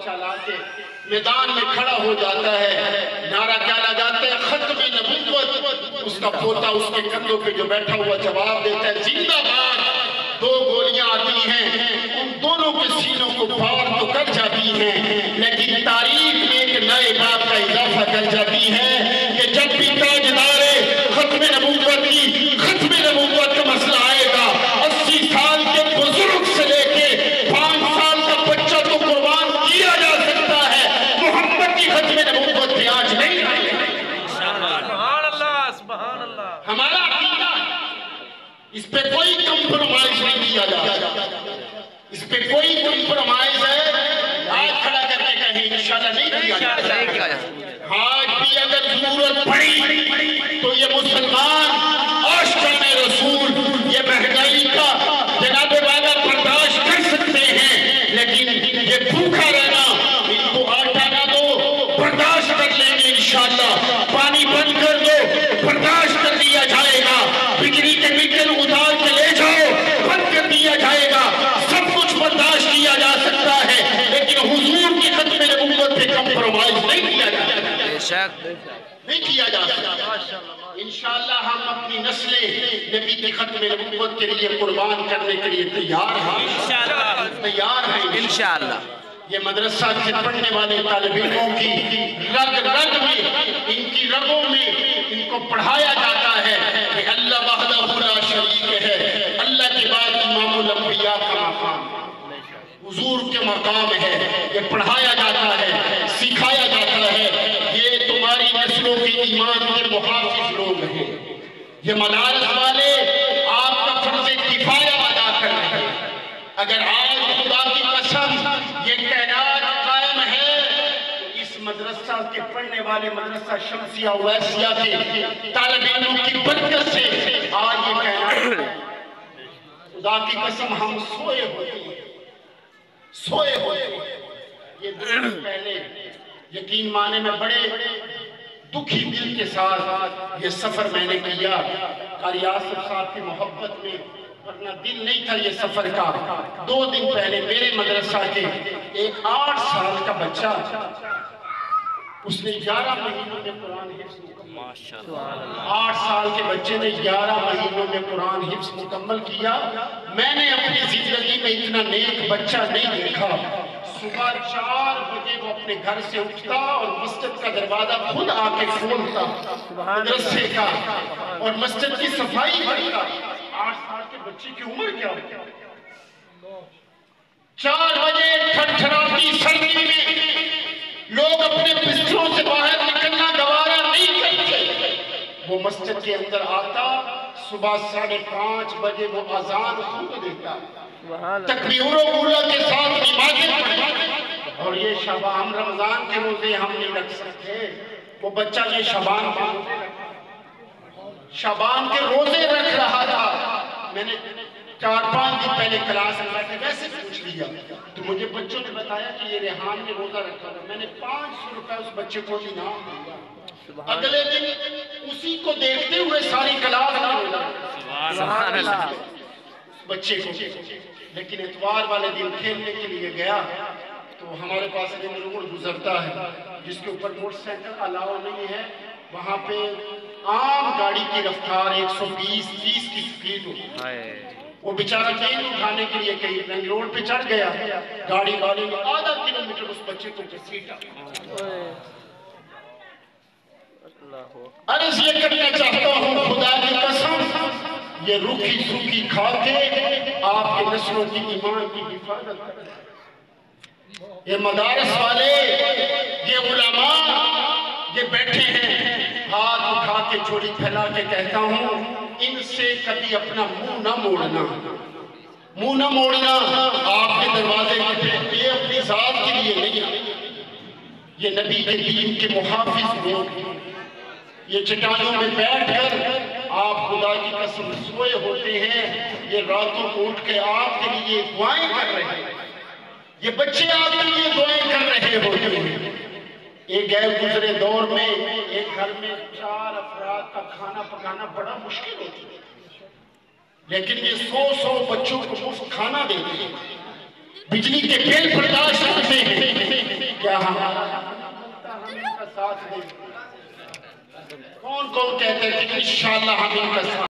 بچہ لا کے میدان میں کھڑا ہو جاتا ہے، نعرہ کیا لگاتے ہیں؟ ختم نبوت۔ اس کا پوتا اس کے کندھوں پہ جو بیٹھا ہوا جواب دیتا ہے زندہ باد۔ دو گولیاں آتی ہیں، ان دونوں کے سینوں کو پار تو کر جاتی ہیں، لیکن تاریخ میں ایک نئے باب کا اضافہ کر جاتی ہے کہ جب بھی تاجدار ختم نبوت کی ختم نبوت کا مسئلہ آئے گا، 80 سال کے بزرگ سے لے کے 5 سال کا بچہ تو قربان کیا جا سکتا ہے، محمد کی ختم نبوت پہ آج نہیں آئے گا۔ سبحان اللہ، سبحان اللہ۔ ہمارا عقیدہ اس پہ کوئی کمپرومائز نہیں کیا جاتا، اس پہ کوئی کمپرومائز ہے آج کھڑا کر کے کہیں انشاءاللہ نہیں کیا جاتا۔ آج بھی اگر ضرورت پڑی تو یہ مسلمان عاشقان رسول یہ مہنگائی کا جناب والا برداشت کر سکتے ہیں، لیکن یہ بھوکا رہنا ان کو آٹا نہ دو برداشت کر لیں گے انشاءاللہ۔ پانی بند کر دو برداشت کر دیا جائے گا، بجلی کے میٹر اتار کے لے جاؤ بند کر دیا جائے گا، سب کچھ برداشت کیا جا سکتا ہے، لیکن حضور کی ختم نبوت پہ کمپرومائز نہیں کیا جا سکتا، نہیں کیا جا سکتا۔ انشاءاللہ ہم اپنی نسلیں نبی کی ختم نبوت کے لیے قربان کرنے کے لیے تیار ہیں، تیار ہیں انشاءاللہ۔ یہ مدرسہ سے پڑھنے والے طالب علموں کی رگ رگ میں، ان کی رگوں میں ان کو پڑھایا جاتا ہے کہ اللہ وحدہ لا شریک ہے، اللہ کے بعد امام الانبیاء کا مقام حضور کے مقام ہے، یہ پڑھایا جاتا ہے، سکھایا جاتا ہے۔ یہ تمہاری نسلوں کے ایمان کے محافظ لوگ ہیں، یہ مدارس والے آپ کا فرض کفایہ ادا کر رہے ہیں۔ اگر آج خدا کی قسم یہ کائنات قائم ہے تو اس مدرسہ کے پڑھنے والے مدرسہ شمسیہ ویسیہ کے طالب علموں کی برکت سے آج یہ کائنات ہے۔ خدا کی قسم ہم سوئے ہوتے ہیں، سوئے ہوئے یہ 2 دن پہلے یقین مانے میں بڑے دکھی دل کے ساتھ یہ سفر میں نے کیا، قاری آصف صاحب کی محبت میں، ورنہ دل نہیں تھا یہ سفر کا۔ 2 دن پہلے میرے مدرسہ کے ایک 8 سال کا بچہ، اس نے 11 مہینوں میں قرآن حفظ مکمل، 8 سال کے بچے نے 11 مہینوں میں قرآن حفظ مکمل کیا۔ میں نے اپنی زندگی میں اتنا نیک بچہ نہیں دیکھا۔ صبح 4 بجے وہ اپنے گھر سے اٹھتا اور مسجد کا دروازہ خود آ کے کھولتا مدرسے کا، اور مسجد کی صفائی کرتا۔ 8 سال کے بچے کی عمر کیا ہوتی؟ 4 بجے ٹھٹھراتی سردی میں لوگ اپنے بستروں سے باہر نکلنا گوارا نہیں کرتے، وہ مسجد کے اندر آتا، صبح 5:30 بجے وہ اذان خود دیتا، تکبیر و اولا کے ساتھ نمازیں پڑھتا۔ اور یہ شعبان رمضان کے روزے ہم نہیں رکھ سکتے، وہ بچہ یہ شعبان کے روزے رکھ رہا تھا۔ میں نے 4-5 دن پہلے کلاس میں بیٹھے ویسے پوچھ لیا تو مجھے بچوں نے بتایا کہ یہ ریحان نے روزہ رکھا تھا۔ میں نے 500 روپے اس بچے کو انعام دیا۔ اگلے دن اسی کو دیکھتے ہوئے ساری کلاس میں روزہ رکھا بچے کو، لیکن اتوار والے دن کھیلنے کے لیے گیا تو ہمارے پاس ایک روڈ گزرتا ہے جس کے اوپر موٹر سائیکل الاؤ نہیں ہے، وہاں پہ عام گاڑی کی رفتار 120-30 کی سپیڈ ہوتی ہے۔ وہ بیچارہ گیند اٹھانے کے لیے کہیں رنگ روڈ پہ چڑھ گیا، گاڑی والی نے آدھا کلومیٹر اس بچے کو گھسیٹا۔ عرض یہ کرنا چاہتا ہوں خدا کی قسم، یہ روکھی سوکھی کھا کے آپ کے نسلوں کی ایمان کی حفاظت کریں۔ یہ مدارس والے، یہ علماء، یہ بیٹھے ہیں، ہاتھ اٹھا کے چوڑی پھیلا کے کہتا ہوں ان سے کبھی اپنا منہ نہ موڑنا، منہ نہ موڑنا۔ آپ کے دروازے کے یہ اپنی ذات کے لیے نہیں، یہ نبی کے دین کے محافظ لوگ ہیں۔ یہ چٹانوں میں بیٹھ کر آپ خدا کی قسم سوئے ہوتے ہیں، یہ راتوں کو اٹھ کے آپ کے لیے دعائیں کر رہے ہیں، یہ بچے آپ کے لیے دعائیں کر رہے ہوتے ہیں۔ ایک غیر گزرے دور میں ایک گھر میں 4 افراد کا کھانا پکانا بڑا مشکل ہوتا ہے، لیکن یہ 100 بچوں کو مفت کھانا دیتے ہیں، بجلی کے بل برداشت کرتے ہیں، کون کہتے ہیں کہ انشاءاللہ ہم ان کا ساتھ